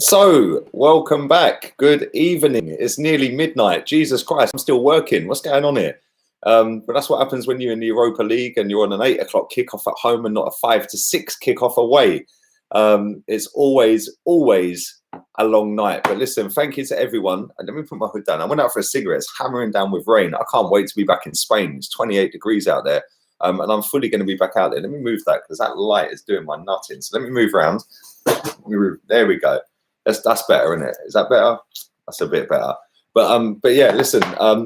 So, welcome back. Good evening. It's nearly midnight. Jesus Christ, I'm still working. What's going on here? But that's what happens when you're in the Europa League and you're on an 8 o'clock kickoff at home and not a 5 to 6 kickoff away. It's always a long night. But listen, thank you to everyone. And let me put my hood down. I went out for a cigarette. It's hammering down with rain. I can't wait to be back in Spain. It's 28 degrees out there. And I'm fully going to be back out there. Let me move that because that light is doing my nutting. So let me move around. There we go. That's better, isn't it? Is that better? That's a bit better. But yeah, listen,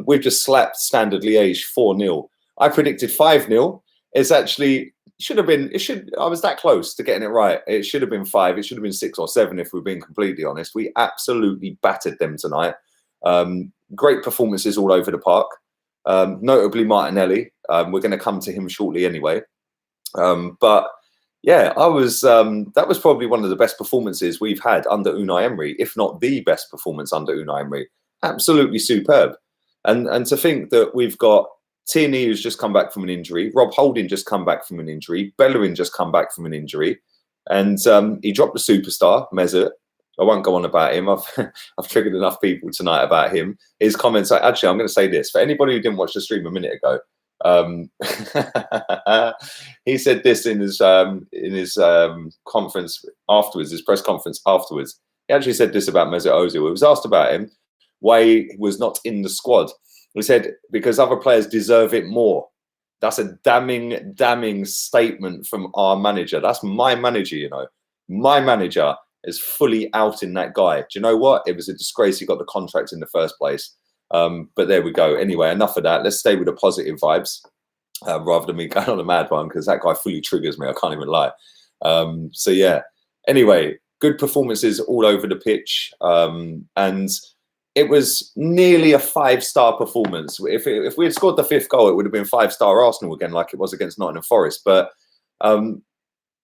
we've just slapped Standard Liege 4-0. I predicted 5-0. It's actually I was that close to getting it right. It should have been 5. It should have been 6 or 7 if we're being completely honest. We absolutely battered them tonight. Great performances all over the park. Notably Martinelli. We're going to come to him shortly anyway. But yeah, that was probably one of the best performances we've had under Unai Emery, if not the best performance under Unai Emery. Absolutely superb. And to think that we've got Tierney, who's just come back from an injury, Rob Holding just come back from an injury, Bellerin just come back from an injury, and he dropped the superstar, Mesut. I won't go on about him. I've triggered enough people tonight about him. His comments, actually, I'm going to say this. For anybody who didn't watch the stream a minute ago, he said this in his conference afterwards, his press conference afterwards. He actually said this about Mesut Ozil. He was asked about him, why he was not in the squad. He said, because other players deserve it more. That's a damning statement from our manager. That's my manager, you know. My manager is fully out in that guy. Do you know what? It was a disgrace he got the contract in the first place. But there we go. Anyway, enough of that. Let's stay with the positive vibes rather than me going on a mad one, because that guy fully triggers me. I can't even lie. So yeah. Anyway, good performances all over the pitch, and it was nearly a 5-star performance. If we had scored the 5th goal, it would have been 5-star Arsenal again, like it was against Nottingham Forest. But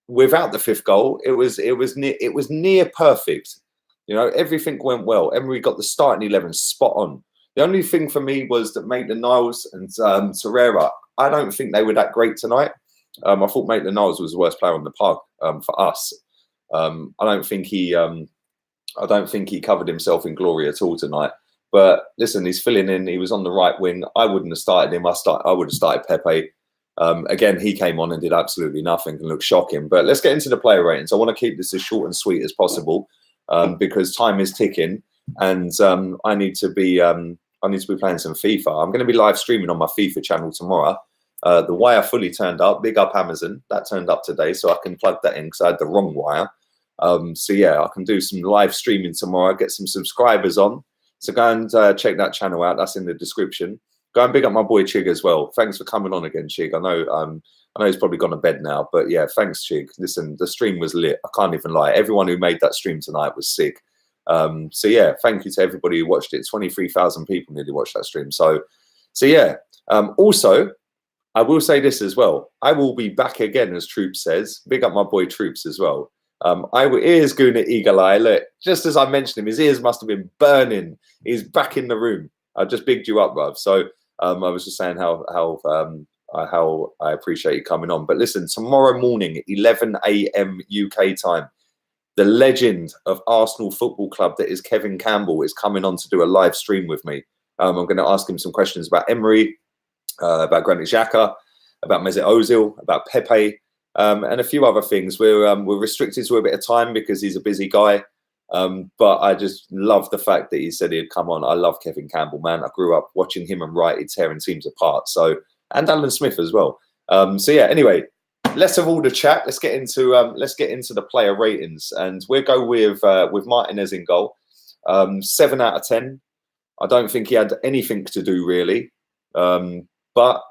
without the 5th goal, it was near perfect. You know, everything went well. Emery got the starting 11 spot on. The only thing for me was that Maitland-Niles and Torreira, I don't think they were that great tonight. I thought Maitland-Niles was the worst player on the park for us. I don't think he covered himself in glory at all tonight. But listen, he's filling in. He was on the right wing. I wouldn't have started him. I would have started Pepe. Again, he came on and did absolutely nothing and looked shocking. But let's get into the player ratings. I want to keep this as short and sweet as possible because time is ticking, and I need to be playing some FIFA. I'm going to be live streaming on my FIFA channel tomorrow. The wire fully turned up. Big up Amazon. That turned up today, so I can plug that in because I had the wrong wire. So yeah, I can do some live streaming tomorrow, get some subscribers on. So go and check that channel out. That's in the description. Go and big up my boy Chig as well. Thanks for coming on again, Chig. I know he's probably gone to bed now, but yeah, thanks, Chig. Listen, the stream was lit. I can't even lie. Everyone who made that stream tonight was sick. So yeah, thank you to everybody who watched it. 23,000 people nearly watched that stream. So yeah. Also, I will say this as well. I will be back again, as Troops says. Big up my boy Troops as well. Ears Guna Eagle Eye. Look, just as I mentioned him, his ears must have been burning. He's back in the room. I just bigged you up, bruv. So I was just saying how I appreciate you coming on. But listen, tomorrow morning, 11 a.m. UK time, the legend of Arsenal Football Club, that is Kevin Campbell, is coming on to do a live stream with me. I'm going to ask him some questions about Emery, about Granit Xhaka, about Mesut Ozil, about Pepe, and a few other things. We're restricted to a bit of time because he's a busy guy. But I just love the fact that he said he'd come on. I love Kevin Campbell, man. I grew up watching him and Wrighty tearing teams apart. So, and Alan Smith as well. So yeah, anyway, less of all the chat. Let's get into the player ratings, and we'll go with Martinez in goal. 7 out of 10. I don't think he had anything to do really. But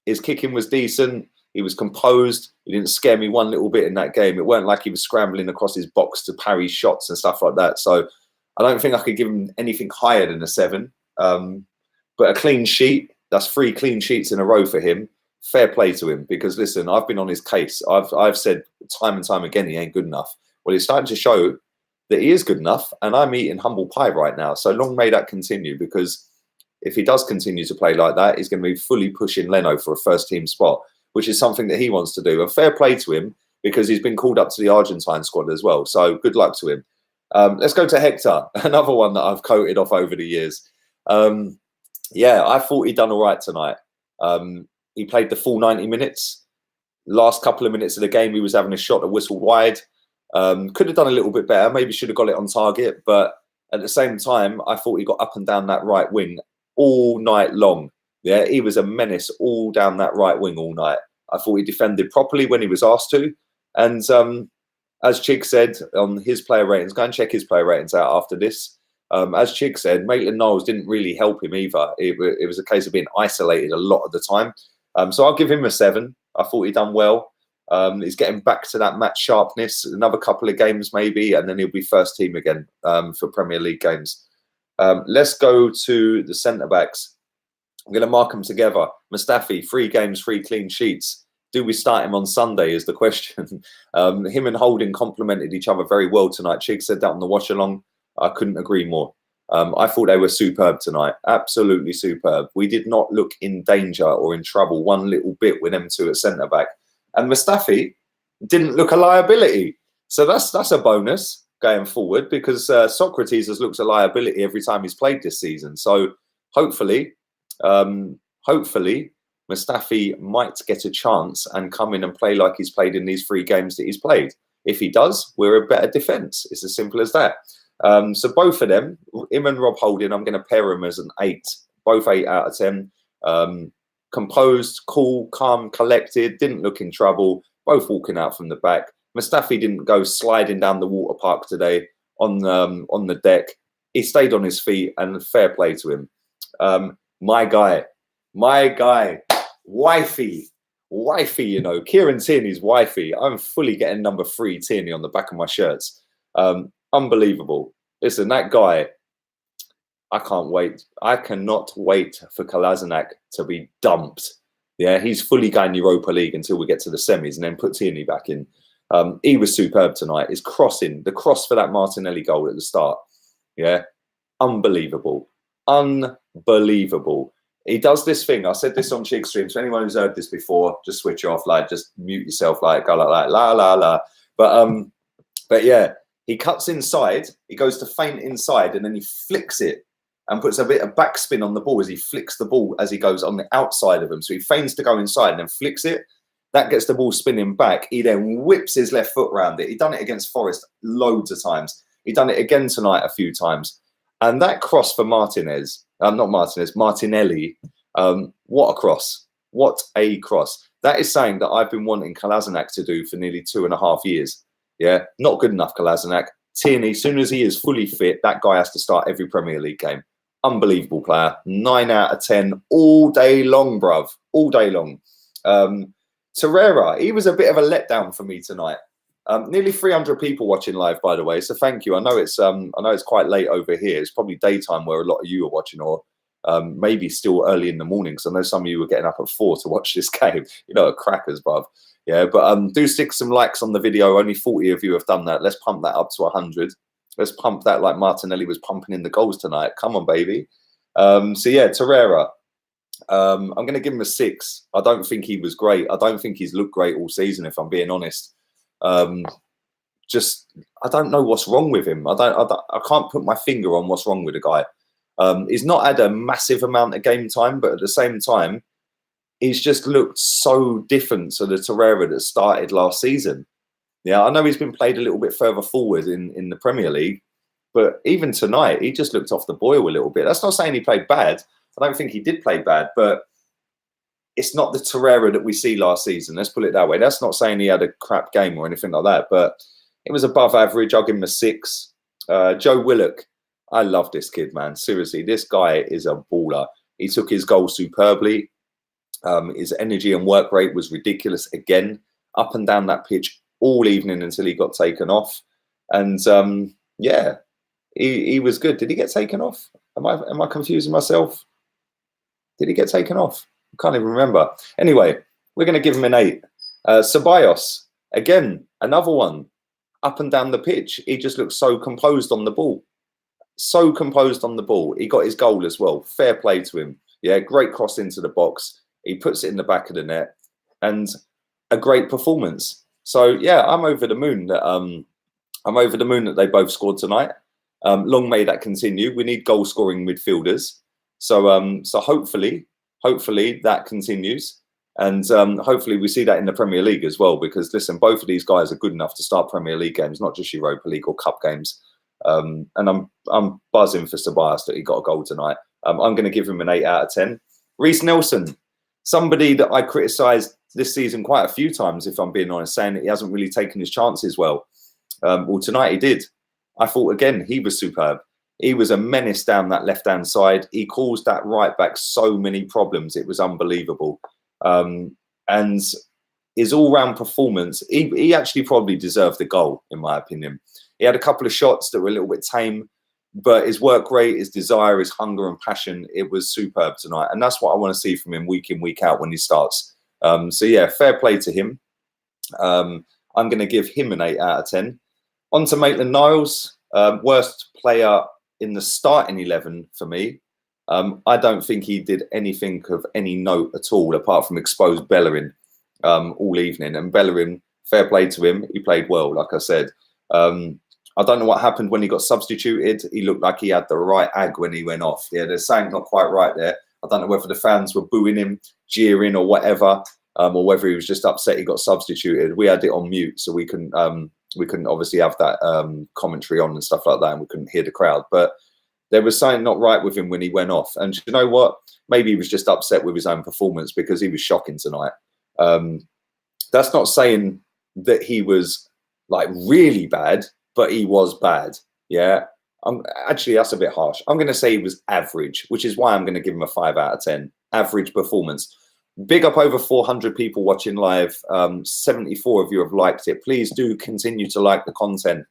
his kicking was decent. He was composed. He didn't scare me one little bit in that game. It weren't like he was scrambling across his box to parry shots and stuff like that. So I don't think I could give him anything higher than a 7. But a clean sheet, that's 3 clean sheets in a row for him. Fair play to him, because listen, I've been on his case. I've said time and time again he ain't good enough. Well, he's starting to show that he is good enough, and I'm eating humble pie right now. So long may that continue, because if he does continue to play like that, he's going to be fully pushing Leno for a first team spot, which is something that he wants to do. And fair play to him, because he's been called up to the Argentine squad as well. So good luck to him. Let's go to Hector, another one that I've quoted off over the years. Yeah, I thought he'd done all right tonight. He played the full 90 minutes. Last couple of minutes of the game, he was having a shot that whistled wide. Could have done a little bit better. Maybe should have got it on target. But at the same time, I thought he got up and down that right wing all night long. Yeah, he was a menace all down that right wing all night. I thought he defended properly when he was asked to. And as Chig said on his player ratings, go and check his player ratings out after this. As Chig said, Maitland-Niles didn't really help him either. It was a case of being isolated a lot of the time. So I'll give him a 7. I thought he'd done well. He's getting back to that match sharpness. Another couple of games maybe, and then he'll be first team again for Premier League games. Let's go to the centre-backs. I'm going to mark them together. Mustafi, 3 games, 3 clean sheets. Do we start him on Sunday is the question. Him and Holding complemented each other very well tonight. Chig said that on the watch-along. I couldn't agree more. I thought they were superb tonight. Absolutely superb. We did not look in danger or in trouble one little bit with them two at centre-back. And Mustafi didn't look a liability. So that's a bonus going forward, because Socrates has looked a liability every time he's played this season. So hopefully Mustafi might get a chance and come in and play like he's played in these 3 games that he's played. If he does, we're a better defence. It's as simple as that. So both of them, him and Rob Holding, I'm going to pair him as an 8. Both 8 out of 10. Composed, cool, calm, collected, didn't look in trouble. Both walking out from the back. Mustafi didn't go sliding down the water park today on the deck. He stayed on his feet, and fair play to him. My guy, wifey, you know, Kieran Tierney's wifey. I'm fully getting number 3 Tierney on the back of my shirts. Unbelievable. Listen, that guy, I can't wait. I cannot wait for Kolasinac to be dumped. Yeah, he's fully going Europa League until we get to the semis and then put Tierney back in. He was superb tonight. His crossing, the cross for that Martinelli goal at the start. Yeah, unbelievable. Unbelievable. He does this thing. I said this on Chig Stream. So anyone who's heard this before, just switch off, like, just mute yourself, like, go like la, la, la. But yeah, he cuts inside. He goes to feint inside, and then he flicks it and puts a bit of backspin on the ball as he flicks the ball as he goes on the outside of him. So he feigns to go inside and then flicks it. That gets the ball spinning back. He then whips his left foot around it. He done it against Forest loads of times. He done it again tonight a few times. And that cross for Martinelli. What a cross. What a cross. That is saying that I've been wanting Kolasinac to do for nearly 2.5 years. Yeah, not good enough, Kolasinac. Tierney, as soon as he is fully fit, that guy has to start every Premier League game. Unbelievable player. 9 out of 10 all day long, bruv. All day long. Torreira, he was a bit of a letdown for me tonight. Nearly 300 people watching live, by the way. So thank you. I know it's quite late over here. It's probably daytime where a lot of you are watching, or maybe still early in the morning. So I know some of you were getting up at 4 to watch this game. You know, crackers, bruv. Yeah, but do stick some likes on the video. Only 40 of you have done that. Let's pump that up to 100. Let's pump that like Martinelli was pumping in the goals tonight. Come on, baby. So yeah, Torreira. I'm going to give him a 6. I don't think he was great. I don't think he's looked great all season, if I'm being honest. I don't know what's wrong with him. I can't put my finger on what's wrong with the guy. He's not had a massive amount of game time, but at the same time, he's just looked so different to the Torreira that started last season. Yeah, I know he's been played a little bit further forward in the Premier League, but even tonight, he just looked off the boil a little bit. That's not saying he played bad. I don't think he did play bad, but it's not the Torreira that we see last season. Let's put it that way. That's not saying he had a crap game or anything like that, but it was above average. I'll give him a 6. Joe Willock. I love this kid, man. Seriously, this guy is a baller. He took his goal superbly. His energy and work rate was ridiculous again, up and down that pitch all evening until he got taken off. And yeah, he was good. Did he get taken off? Am I confusing myself? Did he get taken off? I can't even remember. Anyway, we're going to give him an 8. Ceballos, again, another one, up and down the pitch. He just looks so composed on the ball. So composed on the ball. He got his goal as well. Fair play to him. Yeah, great cross into the box. He puts it in the back of the net, and a great performance. So yeah, I'm over the moon that I'm over the moon that they both scored tonight. Long may that continue. We need goal-scoring midfielders. So so hopefully that continues. And hopefully we see that in the Premier League as well, because listen, both of these guys are good enough to start Premier League games, not just Europa League or Cup games. And I'm buzzing for Ceballos that he got a goal tonight. I'm going to give him an 8 out of 10. Reece Nelson, somebody that I criticised this season quite a few times, if I'm being honest, saying that he hasn't really taken his chances well. Well, tonight he did. I thought, again, he was superb. He was a menace down that left-hand side. He caused that right back so many problems. It was unbelievable. And his all-round performance, he actually probably deserved the goal, in my opinion. He had a couple of shots that were a little bit tame, but his work rate, his desire, his hunger and passion, it was superb tonight. And that's what I want to see from him week in, week out when he starts. So, yeah, fair play to him. I'm going to give him an 8 out of 10. On to Maitland-Niles, worst player in the starting 11 for me. I don't think he did anything of any note at all, apart from expose Bellerin all evening. And Bellerin, fair play to him. He played well, like I said. I don't know what happened when he got substituted. He looked like he had the right ag when he went off. Yeah, there's something not quite right there. I don't know whether the fans were booing him, jeering or whatever, or whether he was just upset he got substituted. We had it on mute, so we couldn't obviously have that commentary on and stuff like that, and we couldn't hear the crowd. But there was something not right with him when he went off. And you know what? Maybe he was just upset with his own performance, because he was shocking tonight. That's not saying that he was like really bad, but he was bad. Yeah. Actually, that's a bit harsh. I'm going to say he was average, which is why I'm going to give him a 5 out of 10. Average performance. Big up over 400 people watching live. 74 of you have liked it. Please do continue to like the content.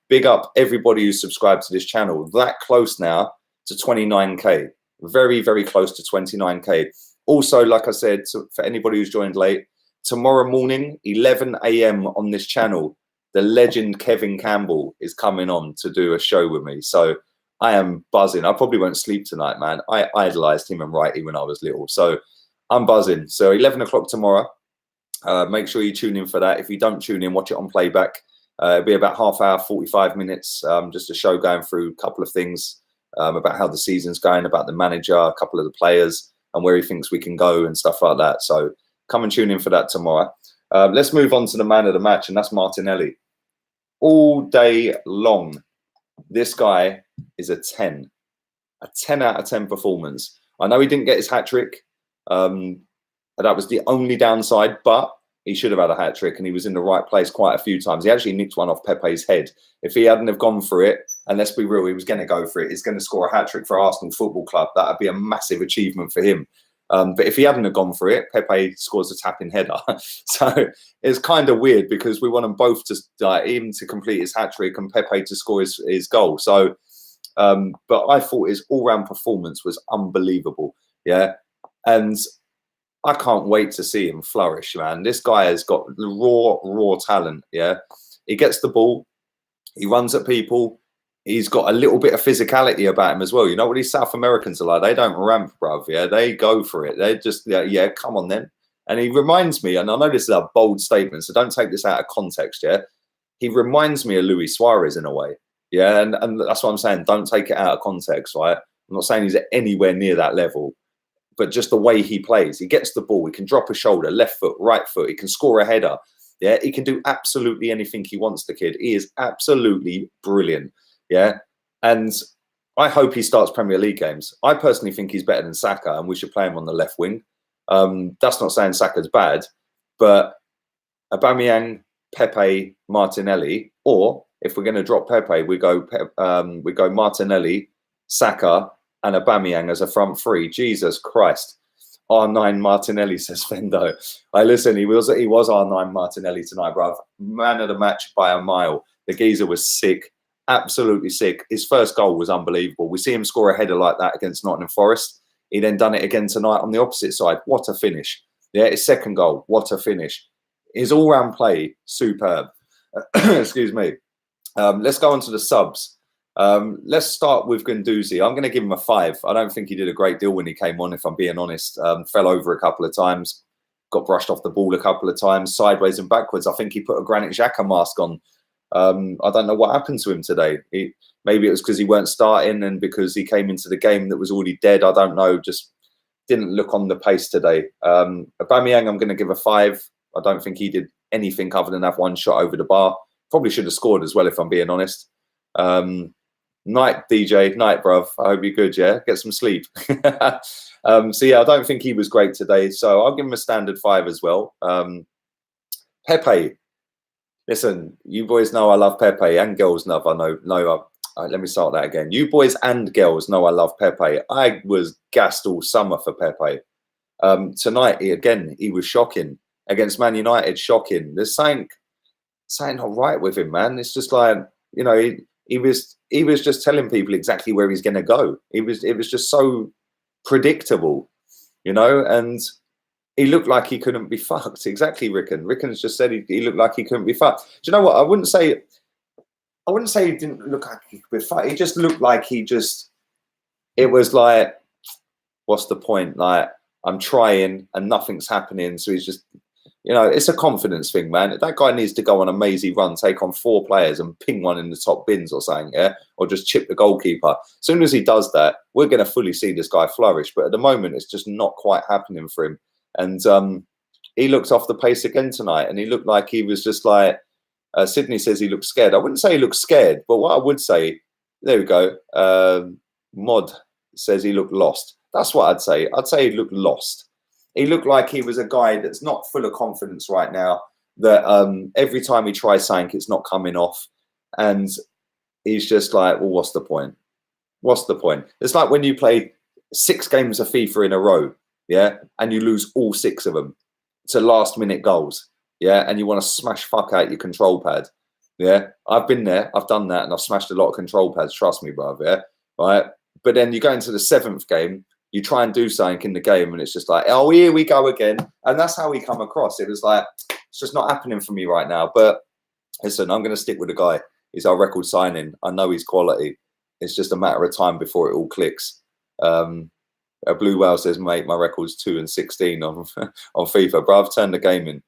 Big up everybody who's subscribed to this channel. That close now to 29k. Very, very close to 29k. Also, like I said, for anybody who's joined late, tomorrow morning, 11 a.m. on this channel, the legend Kevin Campbell is coming on to do a show with me. So I am buzzing. I probably won't sleep tonight, man. I idolized him and Righty when I was little. So I'm buzzing. So 11 o'clock tomorrow. Make sure you tune in for that. If you don't tune in, watch it on playback. It'll be about half hour, 45 minutes. Just a show going through a couple of things about how the season's going, about the manager, a couple of the players, and where he thinks we can go and stuff like that. So come and tune in for that tomorrow. Let's move on to the man of the match, and that's Martinelli. All day long, this guy is a 10 out of 10 performance. I know he didn't get his hat-trick. That was the only downside, but he should have had a hat-trick, and he was in the right place quite a few times. He actually nicked one off Pepe's head. If he hadn't have gone for it, and let's be real, he was going to go for it. He's going to score a hat-trick for Arsenal Football Club. That would be a massive achievement for him. But if he hadn't have gone for it, Pepe scores a tapping header. So it's kind of weird, because we want them both to him to complete his hat-trick and Pepe to score his goal. So, but I thought his all-round performance was unbelievable. Yeah. And I can't wait to see him flourish, man. This guy has got raw talent. Yeah. He gets the ball. He runs at people. He's got a little bit of physicality about him as well. You know what these South Americans are like? They don't ramp, bruv. Yeah, they go for it. They just, yeah, come on then. And he reminds me, and I know this is a bold statement, so don't take this out of context, yeah? He reminds me of Luis Suarez in a way. Yeah, and that's what I'm saying. Don't take it out of context, right? I'm not saying he's anywhere near that level, but just the way he plays. He gets the ball. He can drop a shoulder, left foot, right foot. He can score a header. Yeah, he can do absolutely anything he wants, the kid. He is absolutely brilliant. Yeah, and I hope he starts Premier League games. I personally think he's better than Saka, and we should play him on the left wing. That's not saying Saka's bad, but Aubameyang, Pepe, Martinelli, or if we're going to drop Pepe, we go Martinelli, Saka, and Aubameyang as a front three. Jesus Christ. R9 Martinelli, says Fendo. Listen, he was R9 Martinelli tonight, bruv. Man of the match by a mile. The geezer was sick. Absolutely sick. His first goal was unbelievable. We see him score a header like that against Nottingham Forest. He then done it again tonight on the opposite side. What a finish. Yeah, his second goal. What a finish. His all-round play, superb. Excuse me. Let's go on to the subs. Let's start with Guendouzi. I'm going to give him a 5. I don't think he did a great deal when he came on, if I'm being honest. Fell over a couple of times. Got brushed off the ball a couple of times, sideways and backwards. I think he put a Granit Xhaka mask on I don't know what happened to him today. Maybe it was because he weren't starting and because he came into the game that was already dead. I don't know. Just didn't look on the pace today. Aubameyang, I'm going to give a 5. I don't think he did anything other than have one shot over the bar. Probably should have scored as well, if I'm being honest. Night, DJ. Night, bruv. I hope you're good, yeah? Get some sleep. So, yeah, I don't think he was great today. So I'll give him a standard 5 as well. Pepe. Listen, you boys know I love Pepe, and girls know let me start that again. You boys and girls know I love Pepe. I was gassed all summer for Pepe. Tonight, he was shocking. Against Man United, shocking. There's something not right with him, man. It's just like, you know, he was just telling people exactly where he's going to go. It was just so predictable, you know, and he looked like he couldn't be fucked. Exactly, Rickon. Rickon's just said he looked like he couldn't be fucked. Do you know what? I wouldn't say he didn't look like he could be fucked. He just looked like it was like, what's the point? Like, I'm trying and nothing's happening. So he's just, you know, it's a confidence thing, man. That guy needs to go on a mazy run, take on 4 players and ping one in the top bins or something, yeah? Or just chip the goalkeeper. As soon as he does that, we're going to fully see this guy flourish. But at the moment, it's just not quite happening for him. And he looked off the pace again tonight, and he looked like he was just like, Sydney says he looked scared. I wouldn't say he looked scared, but what I would say, there we go, Mod says he looked lost. That's what I'd say. I'd say he looked lost. He looked like he was a guy that's not full of confidence right now, that every time he tries something, it's not coming off. And he's just like, well, what's the point? What's the point? It's like when you play 6 games of FIFA in a row, yeah, and you lose all 6 of them to last-minute goals, yeah, and you want to smash fuck out your control pad, yeah. I've been there, I've done that, and I've smashed a lot of control pads. Trust me, bruv, yeah, right. But then you go into the 7th game, you try and do something in the game, and it's just like, oh, here we go again, and that's how we come across. It was like, it's just not happening for me right now. But listen, I'm going to stick with the guy. He's our record signing. I know he's quality. It's just a matter of time before it all clicks. A Blue Whale says, mate, my record's 2 and 16 on FIFA. Bro, I've turned the game in.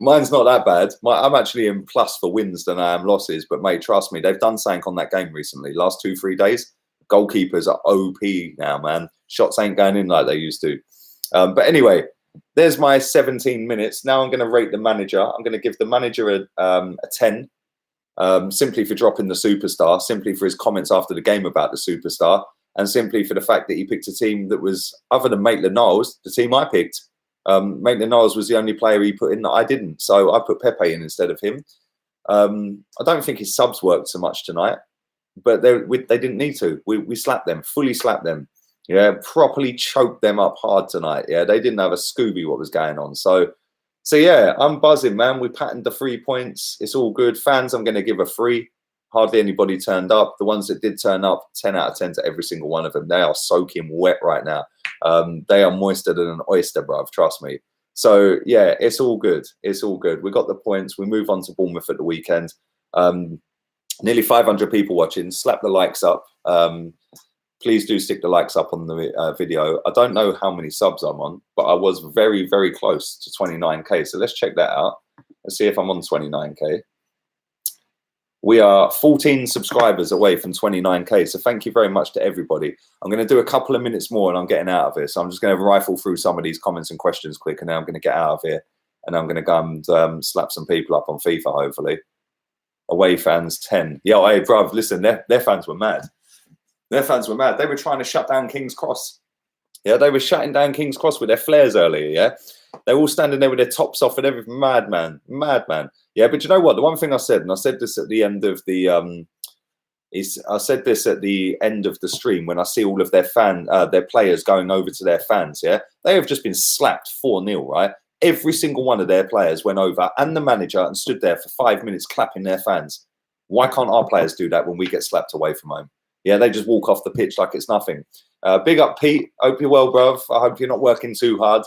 Mine's not that bad. I'm actually in plus for wins than I am losses. But, mate, trust me, they've done something on that game recently. Last 2-3 days, goalkeepers are OP now, man. Shots ain't going in like they used to. But anyway, there's my 17 minutes. Now I'm going to rate the manager. I'm going to give the manager a 10, simply for dropping the superstar, simply for his comments after the game about the superstar, and simply for the fact that he picked a team that was, other than Maitland-Niles, the team I picked. Maitland-Niles was the only player he put in that I didn't. So I put Pepe in instead of him. I don't think his subs worked so much tonight, but they didn't need to. We slapped them, fully slapped them. Yeah, properly choked them up hard tonight. Yeah, they didn't have a Scooby what was going on. So yeah, I'm buzzing, man. We patterned the 3 points. It's all good. Fans, I'm going to give a 3. Hardly anybody turned up. The ones that did turn up, 10 out of 10 to every single one of them. They are soaking wet right now. They are moister than an oyster, bruv. Trust me. So, yeah, it's all good. It's all good. We got the points. We move on to Bournemouth at the weekend. Nearly 500 people watching. Slap the likes up. Please do stick the likes up on the video. I don't know how many subs I'm on, but I was very, very close to 29k. So let's check that out. Let's see if I'm on 29k. We are 14 subscribers away from 29k. So thank you very much to everybody. I'm going to do a couple of minutes more and I'm getting out of here. So I'm just going to rifle through some of these comments and questions quick, and then I'm going to get out of here. And I'm going to go and slap some people up on FIFA, hopefully. Away fans, 10. Yo, hey, bruv, listen, their fans were mad. Their fans were mad. They were trying to shut down King's Cross. Yeah, they were shutting down King's Cross with their flares earlier, yeah? They're all standing there with their tops off and everything. Madman. Yeah, but you know what? The one thing I said, and I said this at the end of the I said this at the end of the stream when I see all of their players going over to their fans, yeah? They have just been slapped 4-0, right? Every single one of their players went over and the manager and stood there for 5 minutes clapping their fans. Why can't our players do that when we get slapped away from home? Yeah, they just walk off the pitch like it's nothing. Big up, Pete. Hope you're well, bruv. I hope you're not working too hard.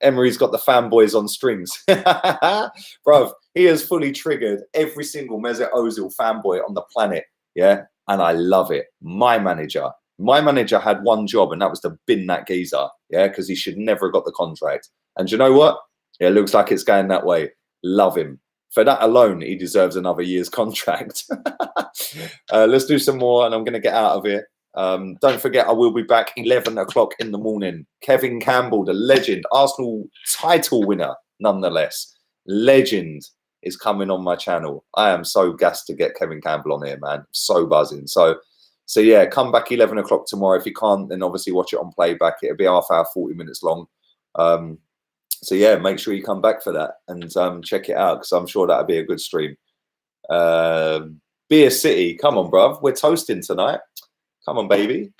Emery's got the fanboys on strings. Bruv, he has fully triggered every single Mesut Ozil fanboy on the planet. Yeah, and I love it. My manager had one job, and that was to bin that geezer. Yeah, because he should never have got the contract. And you know what? Yeah, it looks like it's going that way. Love him. For that alone, he deserves another year's contract. Let's do some more, and I'm going to get out of here. Don't forget, I will be back 11 o'clock in the morning. Kevin Campbell, the legend, Arsenal title winner, nonetheless. Legend is coming on my channel. I am so gassed to get Kevin Campbell on here, man. So buzzing. So yeah, come back 11 o'clock tomorrow. If you can't, then obviously watch it on playback. It'll be half hour, 40 minutes long. So yeah, make sure you come back for that and check it out, because I'm sure that'll be a good stream. Beer City, come on, bruv. We're toasting tonight. Come on, baby.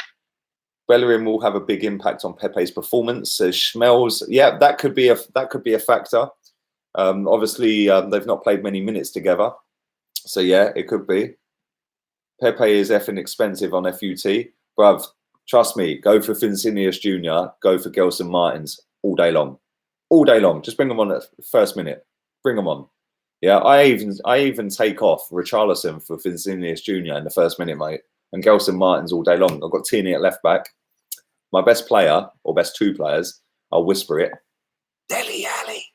Bellerin will have a big impact on Pepe's performance, says Schmells. Yeah, that could be a factor. Obviously, they've not played many minutes together, so yeah, it could be. Pepe is effing expensive on FUT, bruv. Trust me, go for Vincinius Jr., go for Gelson Martins all day long, Just bring them on at the first minute. Bring them on. Yeah, I even take off Richarlison for Vincinius Jr. in the first minute, mate, and Gelson Martins all day long. I've got Tierney at left back. My best player, or best two players, I'll whisper it, Dele Alli.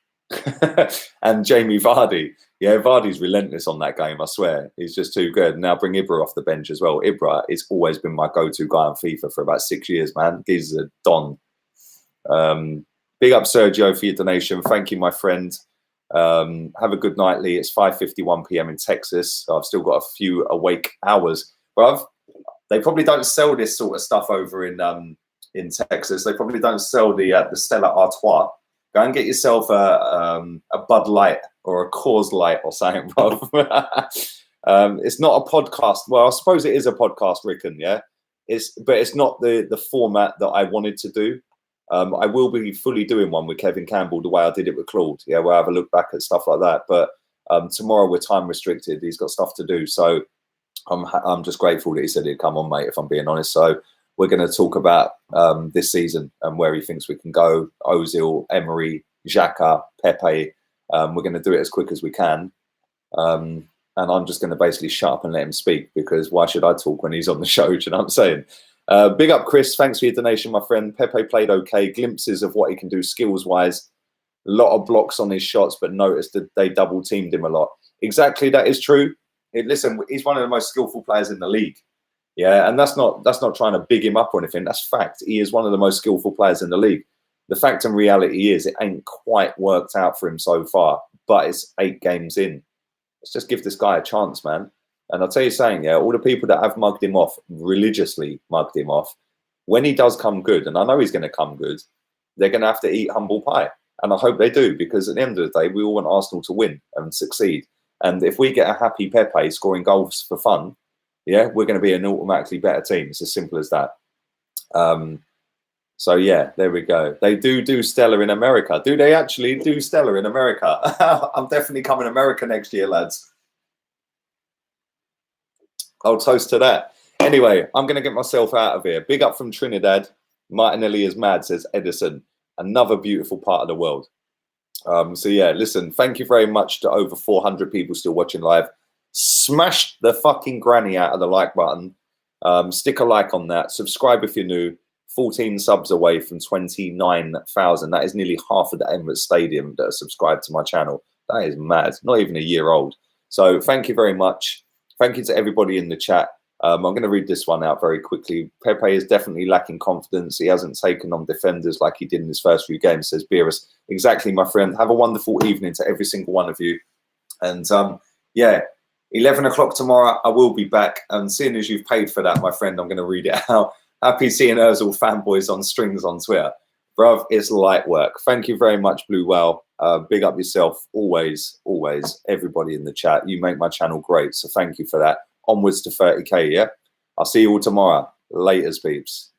And Jamie Vardy. Yeah, Vardy's relentless on that game, I swear. He's just too good. Now bring Ibra off the bench as well. Ibra has always been my go-to guy on FIFA for about 6 years, man. He's a don. Big up Sergio for your donation. Thank you, my friend. Have a good night, Lee. It's 5:51 p.m. in Texas. So I've still got a few awake hours. Bruv, they probably don't sell this sort of stuff over in Texas. They probably don't sell the Stella Artois. Go and get yourself a Bud Light or a Coors Light or something, bro. It's not a podcast. Well, I suppose it is a podcast, Rickon, yeah? But it's not the format that I wanted to do. I will be fully doing one with Kevin Campbell the way I did it with Claude. Yeah, we'll have a look back at stuff like that. But tomorrow we're time restricted. He's got stuff to do. So I'm just grateful that he said he'd come on, mate, if I'm being honest. So we're going to talk about this season and where he thinks we can go. Ozil, Emery, Xhaka, Pepe. We're going to do it as quick as we can. And I'm just going to basically shut up and let him speak, because why should I talk when he's on the show? Do you know what I'm saying? Big up, Chris. Thanks for your donation, my friend. Pepe played okay. Glimpses of what he can do skills-wise. A lot of blocks on his shots, but noticed that they double-teamed him a lot. Exactly, that is true. Listen, he's one of the most skillful players in the league. Yeah, and that's not trying to big him up or anything. That's fact. He is one of the most skillful players in the league. The fact and reality is it ain't quite worked out for him so far, but it's 8 games in. Let's just give this guy a chance, man. And I'll tell you something, yeah, all the people that have mugged him off, religiously mugged him off, when he does come good, and I know he's going to come good, they're going to have to eat humble pie. And I hope they do, because at the end of the day, we all want Arsenal to win and succeed. And if we get a happy Pepe scoring goals for fun, yeah, we're going to be an automatically better team. It's as simple as that. So, yeah, there we go. They do Stella in America. Do they actually do Stella in America? I'm definitely coming to America next year, lads. I'll toast to that. Anyway, I'm going to get myself out of here. Big up from Trinidad. Martinelli is mad, says Edison. Another beautiful part of the world. So, yeah, listen, thank you very much to over 400 people still watching live. Smash the fucking granny out of the like button. Stick a like on that. Subscribe if you're new. 14 subs away from 29,000. That is nearly half of the Emirates Stadium that are subscribed to my channel. That is mad. Not even a year old. So thank you very much. Thank you to everybody in the chat. I'm going to read this one out very quickly. Pepe is definitely lacking confidence. He hasn't taken on defenders like he did in his first few games, says Beerus. Exactly, my friend. Have a wonderful evening to every single one of you. And yeah, 11 o'clock tomorrow, I will be back. And seeing as you've paid for that, my friend, I'm going to read it out. Happy seeing Ozil fanboys on strings on Twitter. Bruv, it's light work. Thank you very much, Blue Whale. Big up yourself. Always, always. Everybody in the chat. You make my channel great. So thank you for that. Onwards to 30K, yeah? I'll see you all tomorrow. Laters, peeps.